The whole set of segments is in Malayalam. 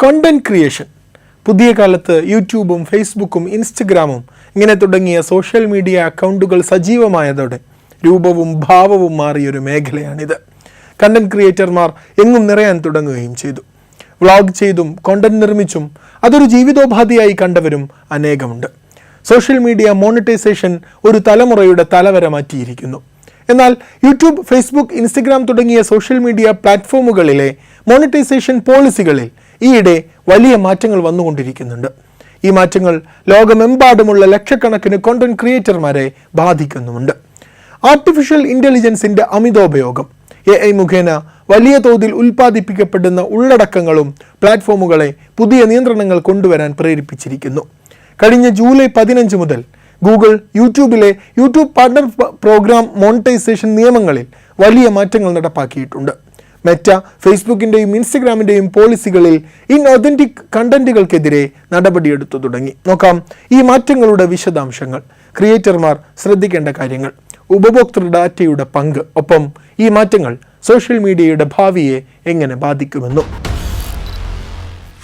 Content creation. പുതിയ കാലത്ത് യൂട്യൂബും ഫേസ്ബുക്കും ഇൻസ്റ്റഗ്രാമും ഇങ്ങനെ തുടങ്ങിയ സോഷ്യൽ മീഡിയ അക്കൗണ്ടുകൾ സജീവമായതോടെ രൂപവും ഭാവവും മാറിയൊരു മേഖലയാണിത്. കണ്ടന്റ് ക്രിയേറ്റർമാർ എങ്ങും നിറയാൻ തുടങ്ങുകയും ചെയ്തു. വ്ളോഗ് ചെയ്തും കോണ്ടന്റ് നിർമ്മിച്ചും അതൊരു ജീവിതോപാധിയായി കണ്ടവരും അനേകമുണ്ട്. സോഷ്യൽ മീഡിയ മോണിറ്റൈസേഷൻ ഒരു തലമുറയുടെ തലവര മാറ്റിയിരിക്കുന്നു. എന്നാൽ യൂട്യൂബ്, ഫേസ്ബുക്ക്, ഇൻസ്റ്റഗ്രാം തുടങ്ങിയ സോഷ്യൽ മീഡിയ പ്ലാറ്റ്ഫോമുകളിലെ മോണിറ്റൈസേഷൻ പോളിസികളിൽ ഈയിടെ വലിയ മാറ്റങ്ങൾ വന്നുകൊണ്ടിരിക്കുന്നുണ്ട്. ഈ മാറ്റങ്ങൾ ലോകമെമ്പാടുമുള്ള ലക്ഷക്കണക്കിന് കോണ്ടന്റ് ക്രിയേറ്റർമാരെ ബാധിക്കുന്നുമുണ്ട്. ആർട്ടിഫിഷ്യൽ ഇൻ്റലിജൻസിൻ്റെ അമിതോപയോഗം, AI മുഖേന വലിയ തോതിൽ ഉൽപ്പാദിപ്പിക്കപ്പെടുന്ന ഉള്ളടക്കങ്ങളും പ്ലാറ്റ്ഫോമുകളെ പുതിയ നിയന്ത്രണങ്ങൾ കൊണ്ടുവരാൻ പ്രേരിപ്പിച്ചിരിക്കുന്നു. കഴിഞ്ഞ ജൂലൈ 15 മുതൽ ഗൂഗിൾ യൂട്യൂബിലെ യൂട്യൂബ് പാർട്ണർ പ്രോഗ്രാം മോണിറ്റൈസേഷൻ നിയമങ്ങളിൽ വലിയ മാറ്റങ്ങൾ നടപ്പാക്കിയിട്ടുണ്ട്. മെറ്റ ഫേസ്ബുക്കിൻ്റെയും ഇൻസ്റ്റഗ്രാമിൻ്റെയും പോളിസികളിൽ ഇൻഒതൻറ്റിക് കണ്ടന്റുകൾക്കെതിരെ നടപടിയെടുത്തു തുടങ്ങി. നോക്കാം ഈ മാറ്റങ്ങളുടെ വിശദാംശങ്ങൾ, ക്രിയേറ്റർമാർ ശ്രദ്ധിക്കേണ്ട കാര്യങ്ങൾ, ഉപഭോക്തൃ ഡാറ്റയുടെ പങ്ക്, ഒപ്പം ഈ മാറ്റങ്ങൾ സോഷ്യൽ മീഡിയയുടെ ഭാവിയെ എങ്ങനെ ബാധിക്കുമെന്നും.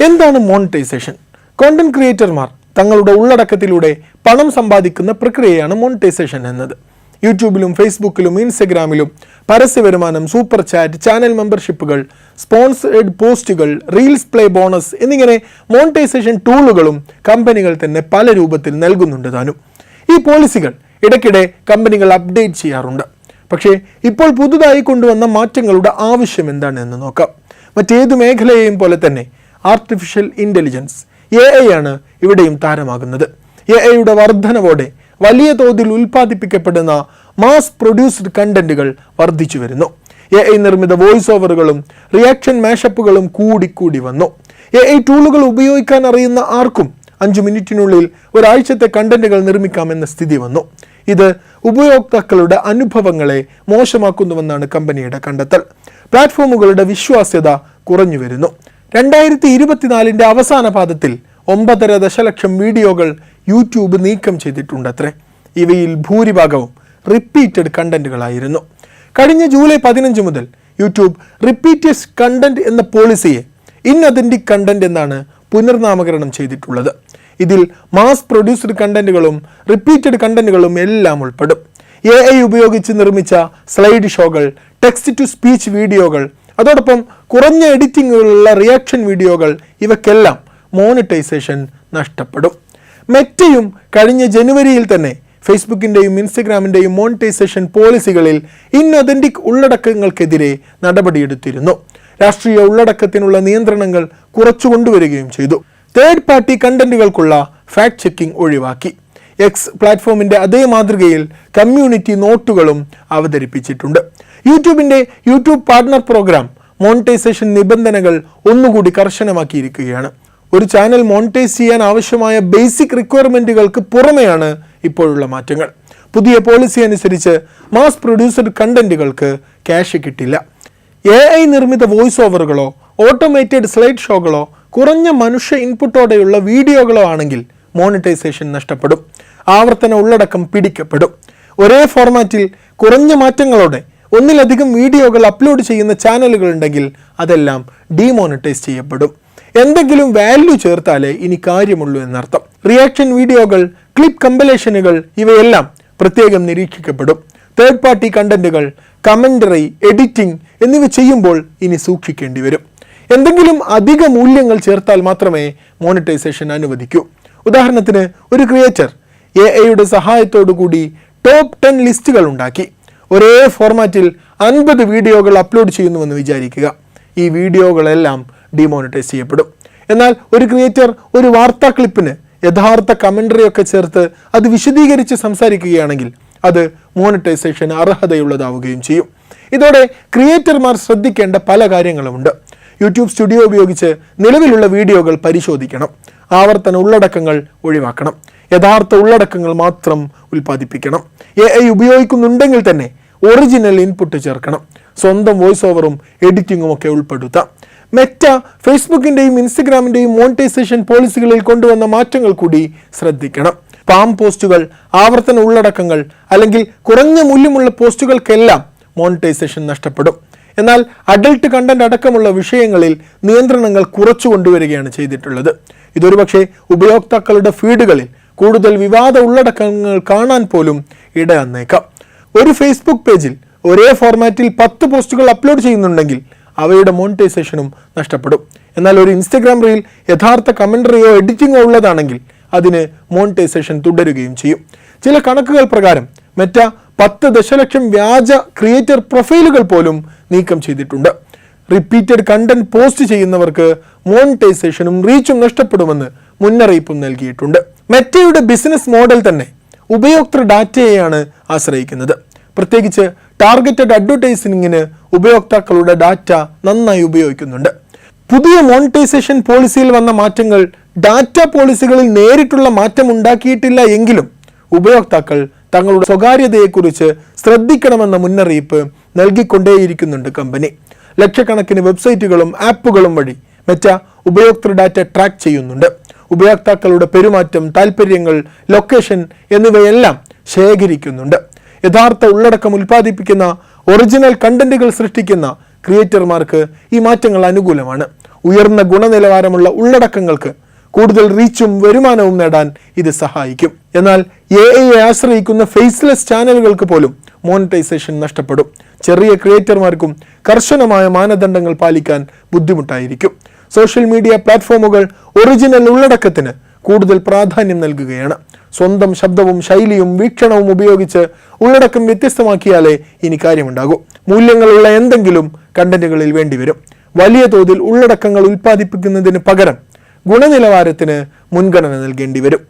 എന്താണ് മോണിറ്റൈസേഷൻ? കോണ്ടന്റ് ക്രിയേറ്റർമാർ തങ്ങളുടെ ഉള്ളടക്കത്തിലൂടെ പണം സമ്പാദിക്കുന്ന പ്രക്രിയയാണ് മോണിറ്റൈസേഷൻ എന്നത്. യൂട്യൂബിലും ഫേസ്ബുക്കിലും ഇൻസ്റ്റഗ്രാമിലും പരസ്യ വരുമാനം, സൂപ്പർ ചാറ്റ്, ചാനൽ മെമ്പർഷിപ്പുകൾ, സ്പോൺസേഡ് പോസ്റ്റുകൾ, റീൽസ് പ്ലേ ബോണസ് എന്നിങ്ങനെ മോണിറ്റൈസേഷൻ ടൂളുകളും കമ്പനികൾ തന്നെ പല രൂപത്തിൽ നൽകുന്നുണ്ട് താനും. ഈ പോളിസികൾ ഇടയ്ക്കിടെ കമ്പനികൾ അപ്ഡേറ്റ് ചെയ്യാറുണ്ട്. പക്ഷേ ഇപ്പോൾ പുതുതായി കൊണ്ടുവന്ന മാറ്റങ്ങളുടെ ആവശ്യം എന്താണെന്ന് നോക്കാം. മറ്റേതു മേഖലയെയും പോലെ തന്നെ ആർട്ടിഫിഷ്യൽ ഇൻ്റലിജൻസ് AI ആണ് ഇവിടെയും താരമാകുന്നത്. AI വർധനവോടെ വലിയ തോതിൽ ഉൽപ്പാദിപ്പിക്കപ്പെടുന്ന മാസ് പ്രൊഡ്യൂസ്ഡ് കണ്ടന്റുകൾ വർദ്ധിച്ചു വരുന്നു. AI നിർമ്മിത വോയിസ് ഓവറുകളും റിയാക്ഷൻ മാഷപ്പുകളും കൂടി വന്നു. AI ടൂളുകൾ ഉപയോഗിക്കാൻ അറിയുന്ന ആർക്കും 5 മിനിറ്റിനുള്ളിൽ ഒരാഴ്ചത്തെ കണ്ടന്റുകൾ നിർമ്മിക്കാമെന്ന സ്ഥിതി വന്നു. ഇത് ഉപയോക്താക്കളുടെ അനുഭവങ്ങളെ മോശമാക്കുന്നുവെന്നാണ് കമ്പനിയുടെ കണ്ടെത്തൽ. പ്ലാറ്റ്ഫോമുകളുടെ വിശ്വാസ്യത കുറഞ്ഞു വരുന്നു. 2024 അവസാന പാദത്തിൽ 9.5 ദശലക്ഷം വീഡിയോകൾ യൂട്യൂബ് നീക്കം ചെയ്തിട്ടുണ്ടത്രേ. ഇവയിൽ ഭൂരിഭാഗവും റിപ്പീറ്റഡ് കണ്ടന്റുകളായിരുന്നു. കഴിഞ്ഞ ജൂലൈ 15 മുതൽ യൂട്യൂബ് റിപ്പീറ്റഡ് കണ്ടന്റ് എന്ന പോളിസിയെ ഇൻഒതൻറ്റിക് കണ്ടന്റ് എന്നാണ് പുനർനാമകരണം ചെയ്തിട്ടുള്ളത്. ഇതിൽ മാസ് പ്രൊഡ്യൂസ്ഡ് കണ്ടന്റുകളും റിപ്പീറ്റഡ് കണ്ടന്റുകളും എല്ലാം ഉൾപ്പെടും. AI ഉപയോഗിച്ച് നിർമ്മിച്ച സ്ലൈഡ് ഷോകൾ, ടെക്സ്റ്റ് ടു സ്പീച്ച് വീഡിയോകൾ, അതോടൊപ്പം കുറഞ്ഞ എഡിറ്റിങ്ങുകളുള്ള റിയാക്ഷൻ വീഡിയോകൾ, ഇവയ്ക്കെല്ലാം മോണിറ്റൈസേഷൻ നഷ്ടപ്പെടും. മെറ്റയും കഴിഞ്ഞ ജനുവരിയിൽ തന്നെ ഫേസ്ബുക്കിൻ്റെയും ഇൻസ്റ്റഗ്രാമിൻ്റെയും മോണിറ്റൈസേഷൻ പോളിസികളിൽ ഇൻഒതൻറ്റിക് ഉള്ളടക്കങ്ങൾക്കെതിരെ നടപടിയെടുത്തിരുന്നു. രാഷ്ട്രീയ ഉള്ളടക്കത്തിനുള്ള നിയന്ത്രണങ്ങൾ കുറച്ചു കൊണ്ടുവരികയും ചെയ്തു. തേർഡ് പാർട്ടി കണ്ടന്റുകൾക്കുള്ള ഫാക്ട് ചെക്കിംഗ് ഒഴിവാക്കി. എക്സ് പ്ലാറ്റ്ഫോമിൻ്റെ അതേ മാതൃകയിൽ കമ്മ്യൂണിറ്റി നോട്ടുകളും അവതരിപ്പിച്ചിട്ടുണ്ട്. യൂട്യൂബിൻ്റെ യൂട്യൂബ് പാർട്ണർ പ്രോഗ്രാം മോണിറ്റൈസേഷൻ നിബന്ധനകൾ ഒന്നുകൂടി കർശനമാക്കിയിരിക്കുകയാണ്. ഒരു ചാനൽ മോണിറ്റൈസ് ചെയ്യാൻ ആവശ്യമായ ബേസിക് റിക്വയർമെൻറ്റുകൾക്ക് പുറമെയാണ് ഇപ്പോഴുള്ള മാറ്റങ്ങൾ. പുതിയ പോളിസി അനുസരിച്ച് മാസ് പ്രൊഡ്യൂസ്ഡ് കണ്ടന്റുകൾക്ക് ക്യാഷ് കിട്ടില്ല. AI നിർമ്മിത വോയിസ് ഓവറുകളോ ഓട്ടോമേറ്റഡ് സ്ലൈഡ് ഷോകളോ കുറഞ്ഞ മനുഷ്യ ഇൻപുട്ടോടെയുള്ള വീഡിയോകളോ ആണെങ്കിൽ മോണിറ്റൈസേഷൻ നഷ്ടപ്പെടും. ആവർത്തന ഉള്ളടക്കം പിടിക്കപ്പെടും. ഒരേ ഫോർമാറ്റിൽ കുറഞ്ഞ മാറ്റങ്ങളോടെ ഒന്നിലധികം വീഡിയോകൾ അപ്ലോഡ് ചെയ്യുന്ന ചാനലുകൾ ഉണ്ടെങ്കിൽ അതെല്ലാം ഡീമോണിറ്റൈസ് ചെയ്യപ്പെടും. എന്തെങ്കിലും വാല്യൂ ചേർത്താലേ ഇനി കാര്യമുള്ളൂ എന്നർത്ഥം. റിയാക്ഷൻ വീഡിയോകൾ, ക്ലിപ്പ് കമ്പലേഷനുകൾ ഇവയെല്ലാം പ്രത്യേകം നിരീക്ഷിക്കപ്പെടും. തേർഡ് പാർട്ടി കണ്ടന്റുകൾ, കമൻ്ററി, എഡിറ്റിംഗ് എന്നിവ ചെയ്യുമ്പോൾ ഇനി സൂക്ഷിക്കേണ്ടി വരും. എന്തെങ്കിലും അധിക മൂല്യങ്ങൾ ചേർത്താൽ മാത്രമേ മോണിറ്റൈസേഷൻ അനുവദിക്കൂ. ഉദാഹരണത്തിന്, ഒരു ക്രിയേറ്റർ AI സഹായത്തോടു കൂടി ടോപ്പ് 10 ലിസ്റ്റുകൾ ഉണ്ടാക്കി ഒരേ ഫോർമാറ്റിൽ 50 വീഡിയോകൾ അപ്ലോഡ് ചെയ്യുന്നുവെന്ന് വിചാരിക്കുക. ഈ വീഡിയോകളെല്ലാം ഡിമോണിറ്റൈസ് ചെയ്യപ്പെടും. എന്നാൽ ഒരു ക്രിയേറ്റർ ഒരു വാർത്താ ക്ലിപ്പിന് യഥാർത്ഥ കമൻ്ററിയൊക്കെ ചേർത്ത് അത് വിശദീകരിച്ച് സംസാരിക്കുകയാണെങ്കിൽ അത് മോണിറ്റൈസേഷൻ അർഹതയുള്ളതാവുകയും ചെയ്യും. ഇതോടെ ക്രിയേറ്റർമാർ ശ്രദ്ധിക്കേണ്ട പല കാര്യങ്ങളുമുണ്ട്. യൂട്യൂബ് സ്റ്റുഡിയോ ഉപയോഗിച്ച് നിലവിലുള്ള വീഡിയോകൾ പരിശോധിക്കണം. ആവർത്തന ഉള്ളടക്കങ്ങൾ ഒഴിവാക്കണം. യഥാർത്ഥ ഉള്ളടക്കങ്ങൾ മാത്രം ഉൽപ്പാദിപ്പിക്കണം. AI ഉപയോഗിക്കുന്നുണ്ടെങ്കിൽ തന്നെ ഒറിജിനൽ ഇൻപുട്ട് ചേർക്കണം. സ്വന്തം വോയിസ് ഓവറും എഡിറ്റിങ്ങും ഒക്കെ ഉൾപ്പെടുത്താം. മെറ്റ ഫേസ്ബുക്കിൻ്റെയും ഇൻസ്റ്റഗ്രാമിൻ്റെയും മോണിറ്റൈസേഷൻ പോളിസികളിൽ കൊണ്ടുവന്ന മാറ്റങ്ങൾ കൂടി ശ്രദ്ധിക്കണം. സ്പാം പോസ്റ്റുകൾ, ആവർത്തന ഉള്ളടക്കങ്ങൾ അല്ലെങ്കിൽ കുറഞ്ഞ മൂല്യമുള്ള പോസ്റ്റുകൾക്കെല്ലാം മോണിറ്റൈസേഷൻ നഷ്ടപ്പെടും. എന്നാൽ അഡൽട്ട് കണ്ടന്റ് അടക്കമുള്ള വിഷയങ്ങളിൽ നിയന്ത്രണങ്ങൾ കുറച്ചു കൊണ്ടുവരികയാണ് ചെയ്തിട്ടുള്ളത്. ഇതൊരുപക്ഷെ ഉപയോക്താക്കളുടെ ഫീഡുകളിൽ കൂടുതൽ വിവാദ ഉള്ളടക്കങ്ങൾ കാണാൻ പോലും ഇടയാന്നേക്കാം. ഒരു ഫേസ്ബുക്ക് പേജിൽ ഒരേ ഫോർമാറ്റിൽ 10 പോസ്റ്റുകൾ അപ്ലോഡ് ചെയ്യുന്നുണ്ടെങ്കിൽ അവയുടെ മോണിറ്റൈസേഷനും നഷ്ടപ്പെടും. എന്നാൽ ഒരു ഇൻസ്റ്റഗ്രാം റീൽ യഥാർത്ഥ കമന്ററിയോ എഡിറ്റിങ്ങോ ഉള്ളതാണെങ്കിൽ അതിന് മോണിറ്റൈസേഷൻ തുടരുകയും ചെയ്യും. ചില കണക്കുകൾ പ്രകാരം മെറ്റ 10 ദശലക്ഷം വ്യാജ ക്രിയേറ്റർ പ്രൊഫൈലുകൾ പോലും നീക്കം ചെയ്തിട്ടുണ്ട്. റിപ്പീറ്റഡ് കണ്ടന്റ് പോസ്റ്റ് ചെയ്യുന്നവർക്ക് മോണിറ്റൈസേഷനും റീച്ചും നഷ്ടപ്പെടുമെന്ന് മുന്നറിയിപ്പും നൽകിയിട്ടുണ്ട്. മെറ്റയുടെ ബിസിനസ് മോഡൽ തന്നെ ഉപയോക്തൃ ഡാറ്റയെയാണ് ആശ്രയിക്കുന്നത്. പ്രത്യേകിച്ച് ടാർഗറ്റഡ് അഡ്വർടൈസിംഗിന് ഉപയോക്താക്കളുടെ ഡാറ്റ നന്നായി ഉപയോഗിക്കുന്നുണ്ട്. പുതിയ മോണിറ്റൈസേഷൻ പോളിസിയിൽ വന്ന മാറ്റങ്ങൾ ഡാറ്റ പോളിസികളിൽ നേരിട്ടുള്ള മാറ്റം ഉണ്ടാക്കിയിട്ടില്ല എങ്കിലും ഉപയോക്താക്കൾ തങ്ങളുടെ സ്വകാര്യതയെക്കുറിച്ച് ശ്രദ്ധിക്കണമെന്ന മുന്നറിയിപ്പ് നൽകിക്കൊണ്ടേയിരിക്കുന്നുണ്ട് കമ്പനി. ലക്ഷക്കണക്കിന് വെബ്സൈറ്റുകളും ആപ്പുകളും വഴി മെറ്റ ഉപയോക്തൃ ഡാറ്റ ട്രാക്ക് ചെയ്യുന്നുണ്ട്. ഉപയോക്താക്കളുടെ പെരുമാറ്റം, താൽപ്പര്യങ്ങൾ, ലൊക്കേഷൻ എന്നിവയെല്ലാം ശേഖരിക്കുന്നുണ്ട്. യഥാർത്ഥ ഉള്ളടക്കം ഉൽപ്പാദിപ്പിക്കുന്ന ഒറിജിനൽ കണ്ടന്റുകൾ സൃഷ്ടിക്കുന്ന ക്രിയേറ്റർമാർക്ക് ഈ മാറ്റങ്ങൾ അനുകൂലമാണ്. ഉയർന്ന ഗുണനിലവാരമുള്ള ഉള്ളടക്കങ്ങൾക്ക് കൂടുതൽ റീച്ചും വരുമാനവും നേടാൻ ഇത് സഹായിക്കും. എന്നാൽ AI ആശ്രയിക്കുന്ന ഫേസ്ലെസ് ചാനലുകൾക്ക് പോലും മോണിറ്റൈസേഷൻ നഷ്ടപ്പെടും. ചെറിയ ക്രിയേറ്റർമാർക്കും കർശനമായ മാനദണ്ഡങ്ങൾ പാലിക്കാൻ ബുദ്ധിമുട്ടായിരിക്കും. സോഷ്യൽ മീഡിയ പ്ലാറ്റ്ഫോമുകൾ ഒറിജിനൽ ഉള്ളടക്കത്തിന് കൂടുതൽ പ്രാധാന്യം നൽകുകയാണ്. സ്വന്തം ശബ്ദവും ശൈലിയും വീക്ഷണവും ഉപയോഗിച്ച് ഉള്ളടക്കം വ്യത്യസ്തമാക്കിയാലേ ഇനി കാര്യമുണ്ടാകൂ. മൂല്യങ്ങളുള്ള എന്തെങ്കിലും കണ്ടന്റുകളിൽ വേണ്ടിവരും. വലിയ തോതിൽ ഉള്ളടക്കങ്ങൾ ഉൽപ്പാദിപ്പിക്കുന്നതിന് പകരം ഗുണനിലവാരത്തിന് മുൻഗണന നൽകേണ്ടി വരും.